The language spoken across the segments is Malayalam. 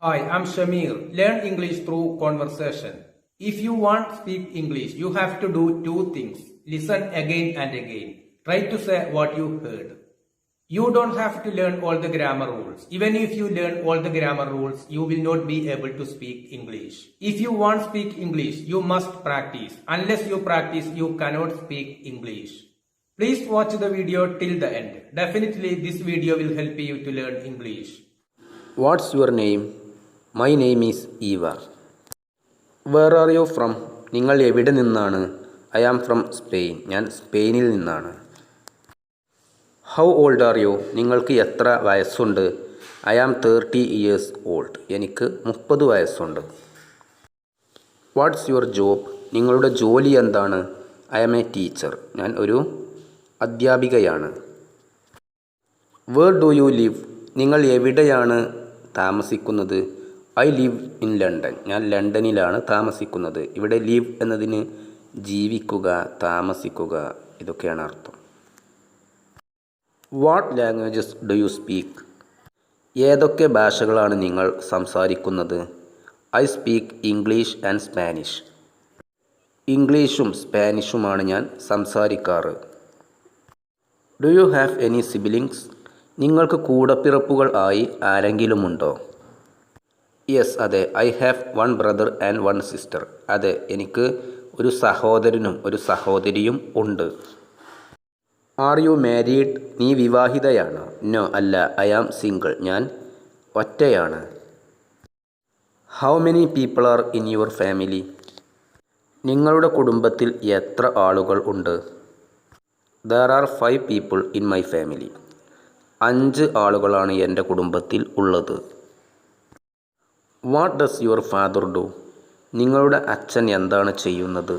Hi, I'm Shamir. Learn English through conversation. If you want to speak English, you have to do two things. Listen again and again. Try to say what you heard. You don't have to learn all the grammar rules. Even if you learn all the grammar rules, you will not be able to speak English. If you want to speak English, you must practice. Unless you practice, you cannot speak English. Please watch the video till the end. Definitely this video will help you to learn English. What's your name? My name is Eva. Where are you from? നിങ്ങൾ എവിടെ നിന്നാണ്? I am from Spain. ഞാൻ സ്പെയിനിൽ നിന്നാണ്. How old are you? നിങ്ങൾക്ക് എത്ര വയസ്സുണ്ട്? I am 30 years old. എനിക്ക് 30 വയസ്സുണ്ട്. What's your job? നിങ്ങളുടെ ജോലി എന്താണ്? I am a teacher. ഞാൻ ഒരു അധ്യാപികയാണ്. Where do you live? നിങ്ങൾ എവിടെയാണ് താമസിക്കുന്നത്? I live in London. ഞാൻ ലണ്ടനിലാണ് താമസിക്കുന്നത്. ഇവിടെ ലിവ് എന്നതിന് ജീവിക്കുക, താമസിക്കുക ഇതൊക്കെയാണ് അർത്ഥം. What languages do you speak? ഏതൊക്കെ ഭാഷകളാണ് നിങ്ങൾ സംസാരിക്കുന്നത്? I speak English and Spanish. ഇംഗ്ലീഷും സ്പാനിഷുമാണ് ഞാൻ സംസാരിക്കാറ്. Do you have any siblings? നിങ്ങൾക്ക് കൂടപ്പിറപ്പുകൾ ആയി ആരെങ്കിലുമുണ്ടോ? യെസ്, അതെ. I have one brother and one sister. അതെ, എനിക്ക് ഒരു സഹോദരനും ഒരു സഹോദരിയും ഉണ്ട്. Are you married? നീ വിവാഹിതയാണോ? നോ, അല്ല. I am single. ഞാൻ ഒറ്റയാണ്. How many people are in your family? നിങ്ങളുടെ കുടുംബത്തിൽ എത്ര ആളുകൾ ഉണ്ട്? There are 5 people in my family. 5 ആളുകളാണ് എൻ്റെ കുടുംബത്തിൽ ഉള്ളത്. What does your father do? നിങ്ങളുടെ അച്ഛൻ എന്താണ് ചെയ്യുന്നത്?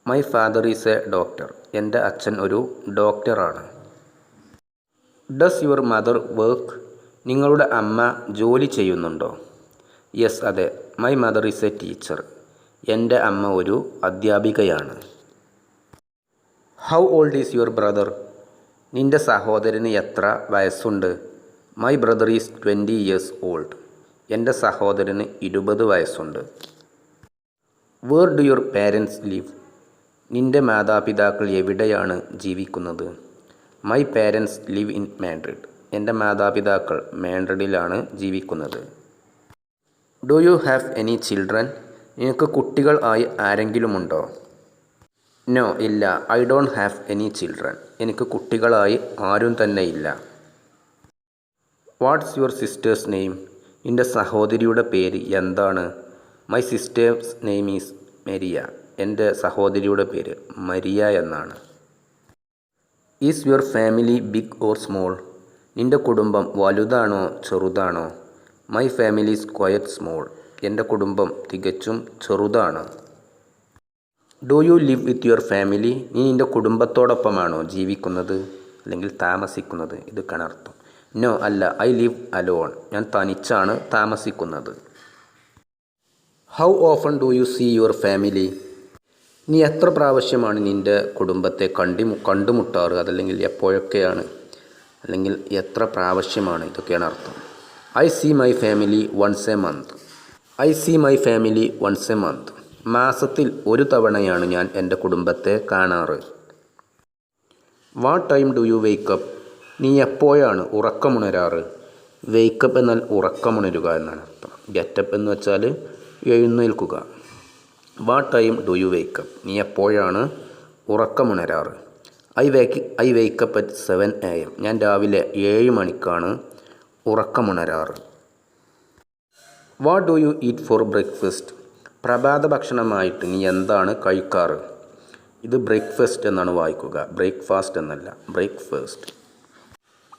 My father is a doctor. എൻ്റെ അച്ഛൻ ഒരു ഡോക്ടറാണ്. Does your mother work? നിങ്ങളുടെ അമ്മ ജോലി ചെയ്യുന്നുണ്ടോ? യെസ്, അതെ. My mother is a teacher. എൻ്റെ അമ്മ ഒരു അധ്യാപികയാണ്. How old is your brother? നിൻ്റെ സഹോദരന് എത്ര വയസ്സുണ്ട്? My brother is 20 years old. എൻ്റെ സഹോദരന് 20 വയസ്സുണ്ട്. Where do your parents live? നിൻ്റെ മാതാപിതാക്കൾ എവിടെയാണ് ജീവിക്കുന്നത്? My parents live in Madrid. എൻ്റെ മാതാപിതാക്കൾ മാഡ്രിഡിലാണ് ജീവിക്കുന്നത്. Do you have any children? നിനക്ക് കുട്ടികൾ ആയി ആരെങ്കിലുമുണ്ടോ? നോ, ഇല്ല. I don't have any children. എനിക്ക് കുട്ടികളായി ആരും തന്നെ ഇല്ല. What's your sister's name? നിൻ്റെ സഹോദരിയുടെ പേര് എന്താണ്? My sister's name is Maria. എൻ്റെ സഹോദരിയുടെ പേര് മരിയ എന്നാണ്. Is your family big or small? നിൻ്റെ കുടുംബം വലുതാണോ ചെറുതാണോ? My family is quiet small. എൻ്റെ കുടുംബം തികച്ചും ചെറുതാണ്. Do you live with your family? നീ നിൻ്റെ കുടുംബത്തോടൊപ്പമാണോ ജീവിക്കുന്നത് അല്ലെങ്കിൽ താമസിക്കുന്നത്? ഇതൊക്കെയാണ് അർത്ഥം. നോ, അല്ല. I live alone. ഞാൻ തനിച്ചാണ് താമസിക്കുന്നത്. How often do you see your family? നീ എത്ര പ്രാവശ്യമാണ് നിൻ്റെ കുടുംബത്തെ കണ്ടുമുട്ടാറ്? അതല്ലെങ്കിൽ എപ്പോഴൊക്കെയാണ് അല്ലെങ്കിൽ എത്ര പ്രാവശ്യമാണ്? ഇതൊക്കെയാണ് അർത്ഥം. I see my family once a month. I see my family once a month. മാസത്തിൽ ഒരു തവണയാണ് ഞാൻ എൻ്റെ കുടുംബത്തെ കാണാറ്. What time do you wake up? നീ എപ്പോഴാണ് ഉറക്കമുണരാറ്? വേക്കപ്പ് എന്നാൽ ഉറക്കമുണരുക എന്നാണ് അർത്ഥം. ഗെറ്റപ്പ് എന്ന് വെച്ചാൽ എഴുന്നേൽക്കുക. What time do you wake up? നീ എപ്പോഴാണ് ഉറക്കമുണരാറ്? I wake up at 7 AM. ഞാൻ രാവിലെ 7 മണിക്കാണ് ഉറക്കമുണരാറ്. What do you eat for breakfast? പ്രഭാത ഭക്ഷണമായിട്ട് നീ എന്താണ് കഴിക്കാറ്? ഇത് ബ്രേക്ക്ഫാസ്റ്റ് എന്നാണ് വായിക്കുക, ബ്രേക്ക്ഫാസ്റ്റ് എന്നല്ല, breakfast.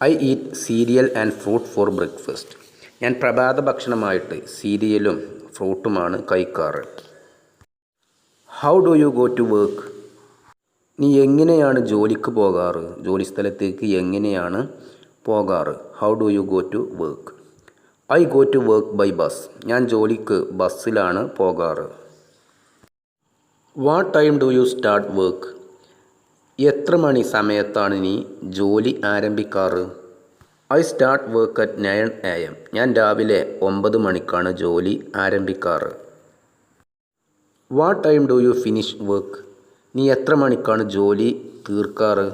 I eat cereal and fruit for breakfast. ഞാൻ പ്രഭാത ഭക്ഷണമായിട്ട് സീരിയലും ഫ്രൂട്ടുമാണ് കഴിക്കാറ്. How do you go to work? നീ എങ്ങനെയാണ് ജോലിക്ക് പോകാറ്? ജോലി സ്ഥലത്തേക്ക് എങ്ങനെയാണ് പോകാറ്? How do you go to work? I go to work by bus. ഞാൻ ജോലിക്ക് ബസ്സിലാണ് പോകാറ്. What time do you start work? എത്ര മണി സമയത്താണ് നീ ജോലി ആരംഭിക്കാറ്? I start work at 9 AM. ഞാൻ രാവിലെ 9 മണിക്കാണ് ജോലി ആരംഭിക്കാറ്. What time do you finish work? നീ എത്ര മണിക്കാണ് ജോലി തീർക്കാറ്?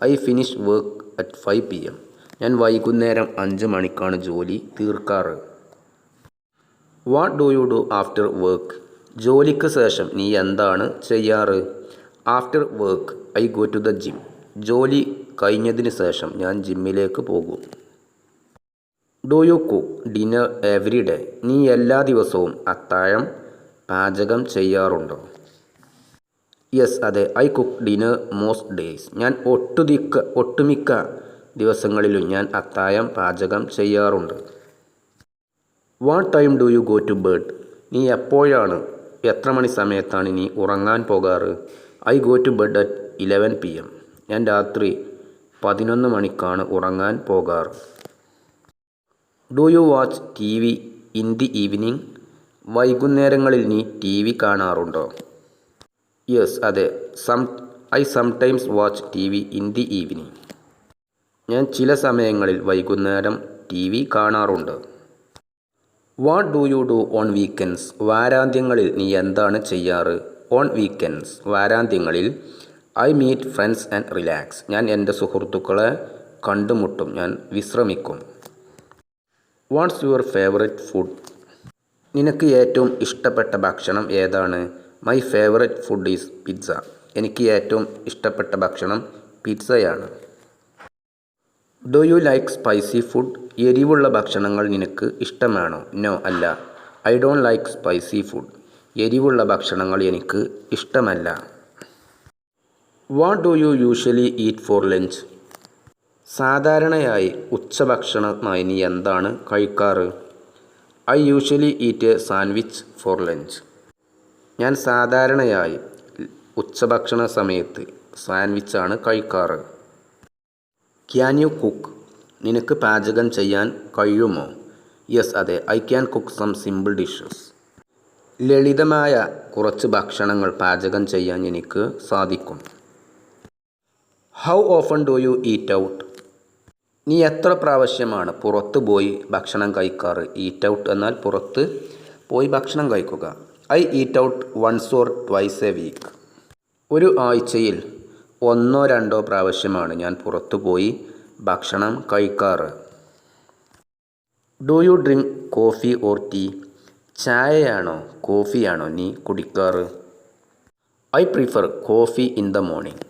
I finish work at 5 PM. ഞാൻ വൈകുന്നേരം 5 മണിക്കാണ് ജോലി തീർക്കാറ്. What do you do after work? ജോലിക്ക് ശേഷം നീ എന്താണ് ചെയ്യാറ്? After work I go to the gym. ജോലി കഴിഞ്ഞതിന് ശേഷം ഞാൻ ജിമ്മിലേക്ക് പോകും. Do you cook dinner every day? നീ എല്ലാ ദിവസവും അത്താഴം പാചകം ചെയ്യാറുണ്ടോ? യെസ്, അതെ. I cook dinner most days. ഞാൻ ഒട്ടുമിക്ക ദിവസങ്ങളിലും ഞാൻ അത്താഴം പാചകം ചെയ്യാറുണ്ട്. What time do you go to bed? നീ എത്ര മണി സമയത്താണ് നീ ഉറങ്ങാൻ പോകാറ്? I go to bed at 11 PM. ഞാൻ രാത്രി 11 മണിക്കാണ് ഉറങ്ങാൻ പോകാറ്. Do you watch TV in the evening? വൈകുന്നേരങ്ങളിൽ നീ TV കാണാറുണ്ടോ? യെസ്, അതെ. I sometimes watch TV in the evening. ഞാൻ ചില സമയങ്ങളിൽ വൈകുന്നേരം TV കാണാറുണ്ട്. What do you do on weekends? വാരാന്ത്യങ്ങളിൽ നീ എന്താണ് ചെയ്യാറ്? On weekends വാരാന്ത്യങ്ങളിൽ I meet friends and relax. ഞാൻ എൻ്റെ സുഹൃത്തുക്കളെ കണ്ടുമുട്ടും, ഞാൻ വിശ്രമിക്കും. What's your favourite food? നിനക്ക് ഏറ്റവും ഇഷ്ടപ്പെട്ട ഭക്ഷണം ഏതാണ്? My favourite food is pizza. എനിക്ക് ഏറ്റവും ഇഷ്ടപ്പെട്ട ഭക്ഷണം പിസ്സയാണ്. Do you like spicy food? എരിവുള്ള ഭക്ഷണങ്ങൾ നിനക്ക് ഇഷ്ടമാണോ? നോ, അല്ല. I don't like spicy food. എരിവുള്ള ഭക്ഷണങ്ങൾ എനിക്ക് ഇഷ്ടമല്ല. What do you usually eat for lunch? സാധാരണയായി ഉച്ചഭക്ഷണമായി നീ എന്താണ് കഴിക്കാറ്? I usually eat a sandwich for lunch. ഞാൻ സാധാരണയായി ഉച്ചഭക്ഷണ സമയത്ത് സാൻഡ്വിച്ചാണ് കഴിക്കാറ്. Can you cook? നിനക്ക് പാചകം ചെയ്യാൻ കഴിയുമോ? യെസ്, അതെ. I can cook some simple dishes. ലളിതമായ കുറച്ച് ഭക്ഷണങ്ങൾ പാചകം ചെയ്യാൻ എനിക്ക് സാധിക്കും. How often do you eat out? നീ എത്ര പ്രാവശ്യമാണ് പുറത്ത് പോയി ഭക്ഷണം കഴിക്കാറ്? ഈറ്റ് ഔട്ട് എന്നാൽ പുറത്ത് പോയി ഭക്ഷണം കഴിക്കുക. I eat out once or twice a week. ഒരു ആഴ്ചയിൽ 1-2 പ്രാവശ്യമാണ് ഞാൻ പുറത്തു പോയി ഭക്ഷണം കഴിക്കാറ്. Do you drink coffee or tea? ചായയാണോ കോഫിയാണോ നീ കുടിക്കാറ്? I prefer coffee in the morning.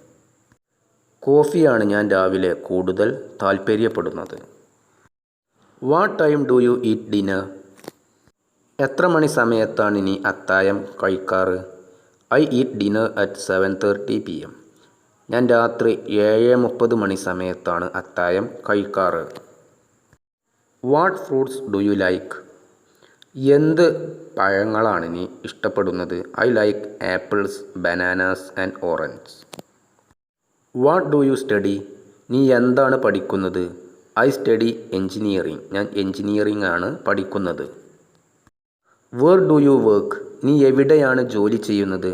കോഫിയാണ് ഞാൻ രാവിലെ കൂടുതൽ താൽപ്പര്യപ്പെടുന്നത്. What time do you eat dinner? എത്ര മണി സമയത്താണ് നീ അത്താഴം കഴിക്കാറ്? I eat dinner at 7:30 PM. ഞാൻ രാത്രി 7:30 മണി സമയത്താണ് അത്താഴം കഴിക്കാറ്. What fruits do you like? എന്ത് പഴങ്ങളാണ് നീ ഇഷ്ടപ്പെടുന്നത്? I like apples, bananas and orange. What do you study? നീ എന്താണ് പഠിക്കുന്നത്? I study engineering. ഞാൻ എൻജിനീയറിംഗ് ആണ് പഠിക്കുന്നത്. Where do you work? നീ എവിടെയാണ് ജോലി ചെയ്യുന്നത്?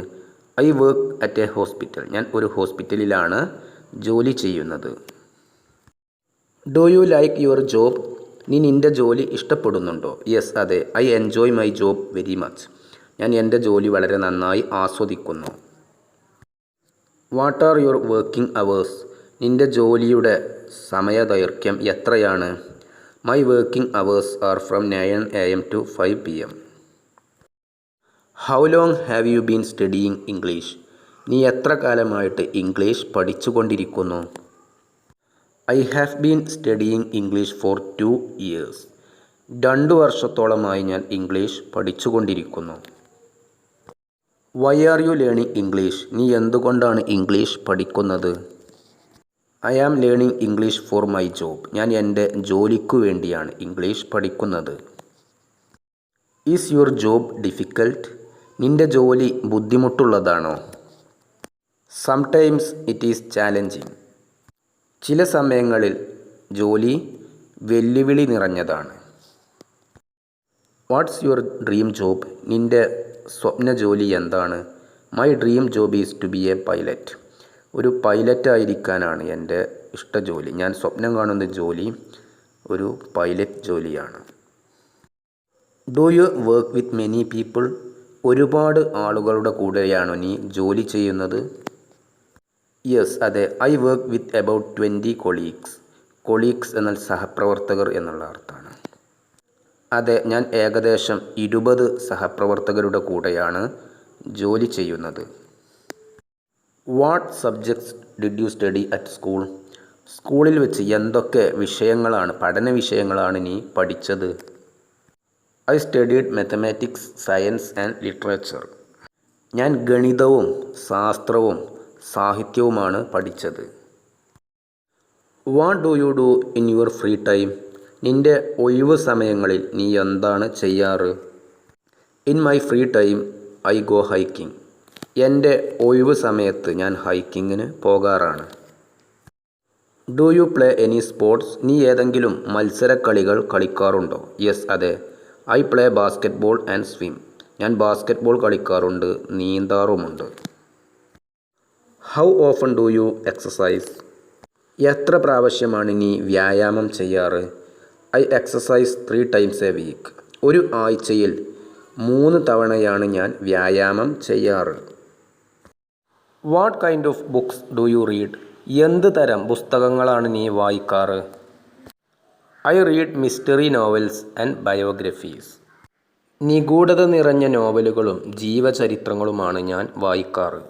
I work at a hospital. ഞാൻ ഒരു ഹോസ്പിറ്റലിലാണ് ജോലി ചെയ്യുന്നത്. Do you like your job? നീ നിൻ്റെ ജോലി ഇഷ്ടപ്പെടുന്നുണ്ടോ? യെസ്, അതെ. I enjoy my job very much. ഞാൻ എൻ്റെ ജോലി വളരെ നന്നായി ആസ്വദിക്കുന്നു. What are your working hours? നിൻ്റെ ജോലിയുടെ സമയദൈർഘ്യം എത്രയാണ്? My working hours are from 9 AM to 5 PM. How long have you been studying English? നീ എത്ര കാലമായിട്ട് ഇംഗ്ലീഷ് പഠിച്ചുകൊണ്ടിരിക്കുന്നു? I have been studying English for 2 years. 2 വർഷത്തോളമായി ഞാൻ ഇംഗ്ലീഷ് പഠിച്ചുകൊണ്ടിരിക്കുന്നു. Why are you learning English? നീ എന്തുകൊണ്ടാണ് ഇംഗ്ലീഷ് പഠിക്കുന്നത്? I am learning English for my job. ഞാൻ എൻ്റെ ജോലിക്കു വേണ്ടിയാണ് ഇംഗ്ലീഷ് പഠിക്കുന്നത്. Is your job difficult? നിൻ്റെ ജോലി ബുദ്ധിമുട്ടുള്ളതാണോ? Sometimes it is challenging. ചില സമയങ്ങളിൽ ജോലി വെല്ലുവിളി നിറഞ്ഞതാണ്. What's your dream job? നിൻ്റെ സ്വപ്ന ജോലി എന്താണ്? My dream job is to be a pilot. ഒരു പൈലറ്റായിരിക്കാനാണ് എൻ്റെ ഇഷ്ട ജോലി. ഞാൻ സ്വപ്നം കാണുന്ന ജോലി ഒരു പൈലറ്റ് ജോലിയാണ്. Do you work with many people? ഒരുപാട് ആളുകളുടെ കൂടെയാണോ നീ ജോലി ചെയ്യുന്നത്? യെസ്, അതെ. I work with about 20 colleagues. Colleagues എന്നാൽ സഹപ്രവർത്തകർ എന്നുള്ള അർത്ഥമാണ്. അതെ, ഞാൻ ഏകദേശം 20 സഹപ്രവർത്തകരുടെ കൂടെയാണ് ജോലി ചെയ്യുന്നത്. What subjects did you study at school? സ്കൂളിൽ വെച്ച് എന്തൊക്കെ പഠന വിഷയങ്ങളാണ് നീ പഠിച്ചത്? I studied mathematics, science and literature. ഞാൻ ഗണിതവും ശാസ്ത്രവും സാഹിത്യവുമാണ് പഠിച്ചത്. What do you do in your free time? നിൻ്റെ ഒഴിവ് സമയങ്ങളിൽ നീ എന്താണ് ചെയ്യാറ്? In my free time I go hiking. എൻ്റെ ഒഴിവ് സമയത്ത് ഞാൻ ഹൈക്കിങ്ങിന് പോകാറാണ്. Do you play any sports? നീ ഏതെങ്കിലും മത്സരക്കളികൾ കളിക്കാറുണ്ടോ? യെസ്, അതെ. I play basketball and swim. ഞാൻ ബാസ്കറ്റ്ബോൾ കളിക്കാറുണ്ട്, നീന്താറുമുണ്ട്. How often do you exercise? എത്ര പ്രാവശ്യമാണ് നീ വ്യായാമം ചെയ്യാറ്? I exercise 3 times a week. ഒരു ആഴ്ചയിൽ 3 തവണയാണ് ഞാൻ വ്യായാമം ചെയ്യാറ്. What kind of books do you read? എന്ത് തരം പുസ്തകങ്ങളാണ് നീ വായിക്കാറ്? I read mystery novels and biographies. നിഗൂഢത നിറഞ്ഞ നോവലുകളും ജീവചരിത്രങ്ങളുമാണ് ഞാൻ വായിക്കാറ്.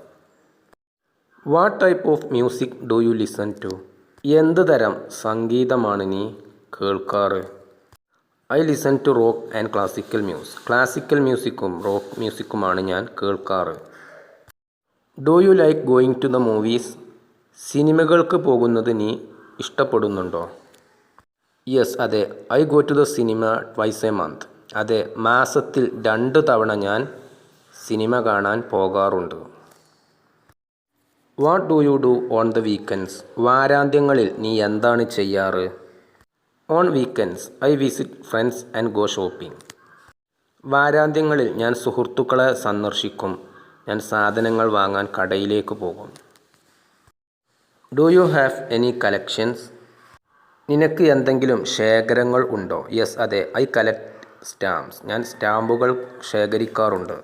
What type of music do you listen to? എന്ത് തരം സംഗീതമാണ് നീ കേൾക്കാറ്? I listen to rock and classical music. Classical മ്യൂസിക്കും റോക്ക് മ്യൂസിക്കുമാണ് ഞാൻ കേൾക്കാറ്. Do you like going to the movies? സിനിമകൾക്ക് പോകുന്നത് നീ ഇഷ്ടപ്പെടുന്നുണ്ടോ? യെസ്, അതെ. I go to the cinema twice a month. അതെ, മാസത്തിൽ 2 തവണ ഞാൻ സിനിമ കാണാൻ പോകാറുണ്ട്. What do you do on the weekends? വാരാന്ത്യങ്ങളിൽ നീ എന്താണ് ചെയ്യാറ്? On weekends I visit friends and go shopping. വാരാന്ത്യങ്ങളിൽ ഞാൻ സുഹൃത്തുക്കളെ സന്ദർശിക്കും. ഞാൻ സാധനങ്ങൾ വാങ്ങാൻ കടയിലേക്ക് പോകും. Do you have any collections? നിനക്ക് എന്തെങ്കിലും ശേഖരങ്ങൾ ഉണ്ടോ? യെസ്, അതെ. I collect stamps. ഞാൻ സ്റ്റാമ്പുകൾ ശേഖരിക്കാറുണ്ട്.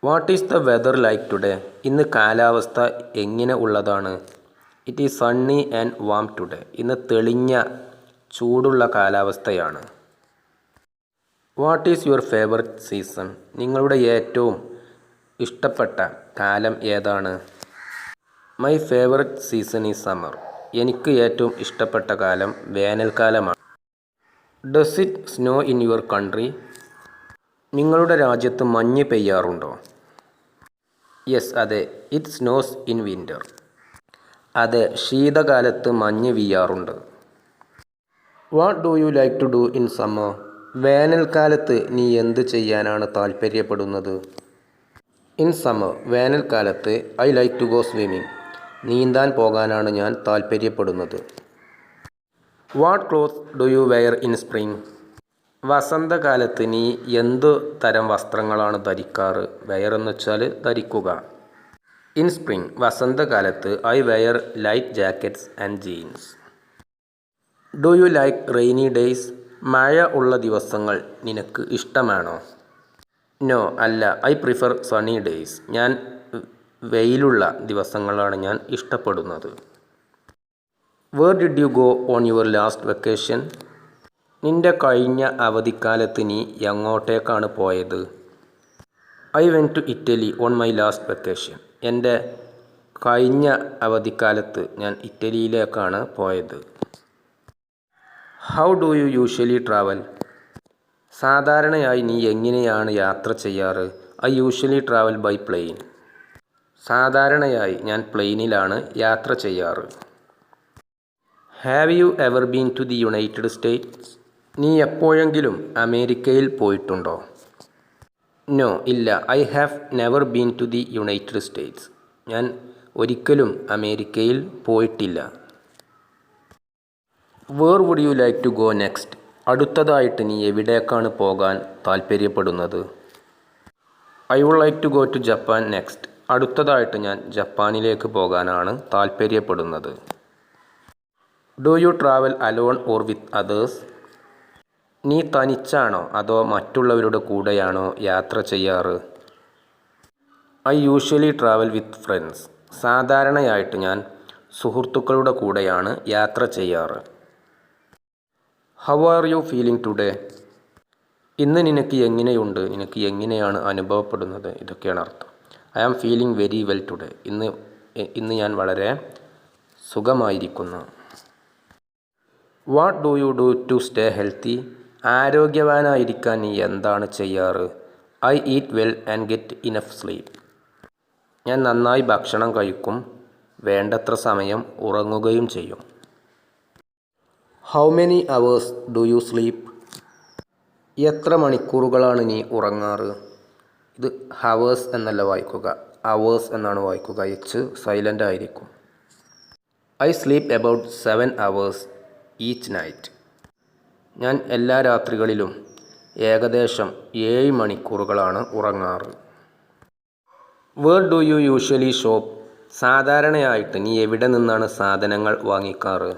What is the weather like today? ഇന്ന് കാലാവസ്ഥ എങ്ങനെ ഉള്ളതാണ്? It is sunny and warm today. ഇന്ന് തെളിഞ്ഞ ചൂടുള്ള കാലാവസ്ഥയാണ്. What is your favourite season? നിങ്ങളുടെ ഏറ്റവും ഇഷ്ടപ്പെട്ട കാലം ഏതാണ്? My favourite season is summer. എനിക്ക് ഏറ്റവും ഇഷ്ടപ്പെട്ട കാലം വേനൽക്കാലമാണ്. Does it snow in your country? നിങ്ങളുടെ രാജ്യത്ത് മഞ്ഞ് പെയ്യാറുണ്ടോ? യെസ്, അതെ. It snows in winter. അതെ, ശീതകാലത്ത് മഞ്ഞ് വീഴാറുണ്ട്. What do you like to do in summer? വേനൽക്കാലത്ത് നീ എന്ത് ചെയ്യാനാണ് താൽപ്പര്യപ്പെടുന്നത്? ഇൻ സമ്മർ, വേനൽക്കാലത്ത് I like to go swimming. നീന്താൻ പോകാനാണ് ഞാൻ താൽപ്പര്യപ്പെടുന്നത്. What cloth do you wear in spring? വസന്തകാലത്ത് നീ എന്തു തരം വസ്ത്രങ്ങളാണ് ധരിക്കാറ്? വെയർ എന്ന് വെച്ചാൽ ധരിക്കുക. ഇൻ സ്പ്രിംഗ്, വസന്തകാലത്ത് I wear light jackets and jeans. Do you like rainy days? മഴ ഉള്ള ദിവസങ്ങൾ നിനക്ക് ഇഷ്ടമാണോ? നോ, അല്ല. I prefer sunny days. ഞാൻ വെയിലുള്ള ദിവസങ്ങളാണ് ഞാൻ ഇഷ്ടപ്പെടുന്നത്. Where did you go on your last vacation? നിൻ്റെ കഴിഞ്ഞ അവധിക്കാലത്ത് നീ എങ്ങോട്ടേക്കാണ് പോയത്? I went to Italy on my last vacation. എൻ്റെ കഴിഞ്ഞ അവധിക്കാലത്ത് ഞാൻ ഇറ്റലിയിലേക്കാണ് പോയത്. How do you usually travel? സാധാരണയായി നീ എങ്ങനെയാണ് യാത്ര ചെയ്യാറ്? I usually travel by plane. സാധാരണയായി ഞാൻ പ്ലെയിനിലാണ് യാത്ര ചെയ്യാറ്. Have you ever been to the United States? നീ എപ്പോഴെങ്കിലും അമേരിക്കയിൽ പോയിട്ടുണ്ടോ? നോ, ഇല്ല. I have never been to the United States. ഞാൻ ഒരിക്കലും അമേരിക്കയിൽ പോയിട്ടില്ല. Where would you like to go next? അടുത്തതായിട്ട് നീ എവിടേക്കാണ് പോകാൻ താൽപ്പര്യപ്പെടുന്നത്? I would like to go to Japan next. അടുത്തതായിട്ട് ഞാൻ ജപ്പാനിലേക്ക് പോകാനാണ് താൽപ്പര്യപ്പെടുന്നത്. Do you travel alone or with others? നീ തനിച്ചാണോ അതോ മറ്റുള്ളവരുടെ കൂടെയാണോ യാത്ര ചെയ്യാറ്? I usually travel with friends. സാധാരണയായിട്ട് ഞാൻ സുഹൃത്തുക്കളുടെ കൂടെയാണ് യാത്ര ചെയ്യാറ്. How are you feeling today? ഇന്ന് നിനക്ക് എങ്ങനെയുണ്ട്, നിനക്ക് എങ്ങനെയാണ് അനുഭവപ്പെടുന്നത്, ഇതൊക്കെയാണ് അർത്ഥം. I am feeling very well today. ഇന്ന് ഞാൻ വളരെ സുഖമായിരിക്കുന്നു. What do you do to stay healthy? ആരോഗ്യവാനായിരിക്കാൻ നീ എന്താണ് ചെയ്യാറ്? I eat well and get enough sleep. ഞാൻ നന്നായി ഭക്ഷണം കഴിക്കും, വേണ്ടത്ര സമയം ഉറങ്ങുകയും ചെയ്യും. How many hours do you sleep? എത്ര മണിക്കൂറുകളാണ് നീ ഉറങ്ങാറ്? ഇത് ഹവേഴ്സ് എന്നല്ല വായിക്കുക, അവേഴ്സ് എന്നാണ് വായിക്കുക. എച്ച് സൈലൻ്റ് ആയിരിക്കും. I sleep about 7 hours each night. ഞാൻ എല്ലാ രാത്രികളിലും ഏകദേശം 7 മണിക്കൂറുകളാണ് ഉറങ്ങാറ്. Where do you usually shop? സാധാരണയായിട്ട് നീ എവിടെ നിന്നാണ് സാധനങ്ങൾ വാങ്ങിക്കാറ്?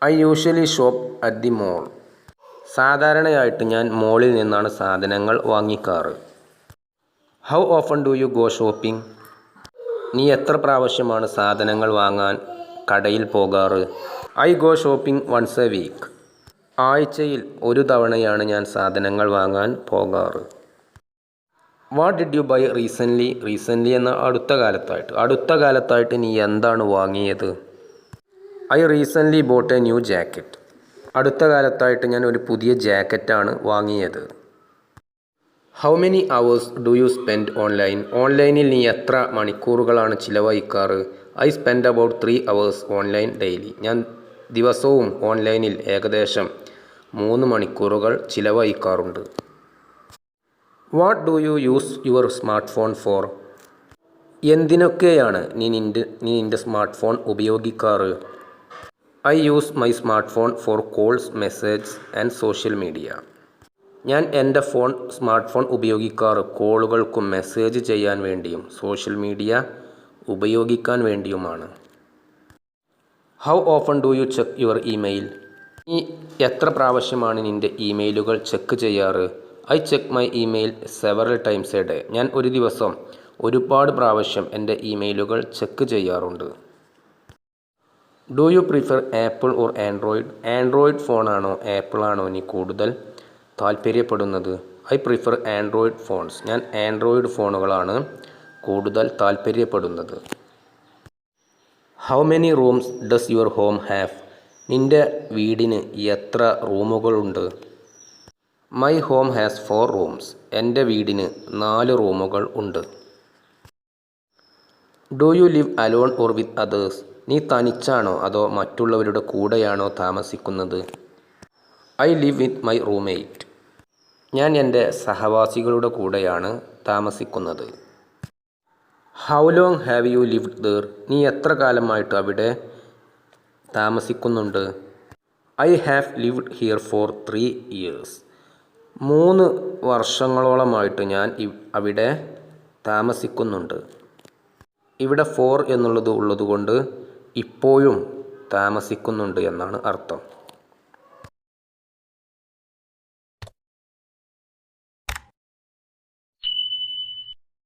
I usually shop at the mall. സാധാരണയായിട്ട് ഞാൻ മോളിൽ നിന്നാണ് സാധനങ്ങൾ വാങ്ങിക്കാറ്. How often do you go shopping? നീ എത്ര പ്രാവശ്യമാണ് സാധനങ്ങൾ വാങ്ങാൻ കടയിൽ പോകാറ്? I go shopping once a week. ആഴ്ചയിൽ ഒരു തവണയാണ് ഞാൻ സാധനങ്ങൾ വാങ്ങാൻ പോകാറ്. What did you buy recently? Recently എന്ന അടുത്ത കാലത്തായിട്ട് നീ എന്താണ് വാങ്ങിയത്? I recently bought a new jacket. അടുത്ത കാലത്തായിട്ട് ഞാൻ ഒരു പുതിയ ജാക്കറ്റാണ് വാങ്ങിയത്. How many hours do you spend online? ഓൺലൈനിൽ നീ എത്ര മണിക്കൂറുകളാണ് ചിലവഴിക്കാറ്? I spend about 3 hours online daily. ഞാൻ ദിവസവും ഓൺലൈനിൽ ഏകദേശം 3 മണിക്കൂറുകൾ ചിലവഴിക്കാറുണ്ട്. What do you use your smart phone for? എന്തിനൊക്കെയാണ് നീ നിൻ്റെ സ്മാർട്ട് ഫോൺ ഉപയോഗിക്കാറ്? I use my smart phone four calls, message and social media. ഞാൻ എൻ്റെ സ്മാർട്ട് ഫോൺ ഉപയോഗിക്കാറ് കോളുകൾക്കും മെസ്സേജ് ചെയ്യാൻ വേണ്ടിയും സോഷ്യൽ മീഡിയ ഉപയോഗിക്കാൻ വേണ്ടിയുമാണ്. How often do you check your email? നീ എത്ര പ്രാവശ്യമാണ് നിൻ്റെ ഇമെയിലുകൾ ചെക്ക് ചെയ്യാറ്? I check my email several times a day. ഞാൻ ഒരു ദിവസം ഒരുപാട് പ്രാവശ്യം എൻ്റെ ഇമെയിലുകൾ ചെക്ക് ചെയ്യാറുണ്ട്. Do you prefer Apple or Android? Android ഫോണാണോ ആപ്പിൾ ആണോ നീ കൂടുതൽ താല്പര്യപ്പെടുന്നത്? I prefer Android phones. ഞാൻ ആൻഡ്രോയിഡ് ഫോണുകളാണ് കൂടുതൽ താല്പര്യപ്പെടുന്നത്. How many rooms does your home have? നിൻ്റെ വീടിന് എത്ര റൂമുകളുണ്ട്? My home has 4 rooms. എൻ്റെ വീടിന് 4 റൂമുകൾ ഉണ്ട്. Do you live alone or with others? നീ തനിച്ചാണോ അതോ മറ്റുള്ളവരുടെ കൂടെയാണോ താമസിക്കുന്നത്? I live with my roommate. ഞാൻ എൻ്റെ സഹവാസികളുടെ കൂടെയാണ് താമസിക്കുന്നത്. How long have U lived there? നീ എത്ര കാലമായിട്ട് അവിടെ താമസിക്കുന്നുണ്ട്? I have lived here for 3 years. 3 വർഷങ്ങളോളമായിട്ട് ഞാൻ അവിടെ താമസിക്കുന്നുണ്ട്. ഇവിടെ 4 എന്നുള്ളത് ഉള്ളതുകൊണ്ട് ഇപ്പോഴും താമസിക്കുന്നുണ്ട് എന്നാണ് അർത്ഥം.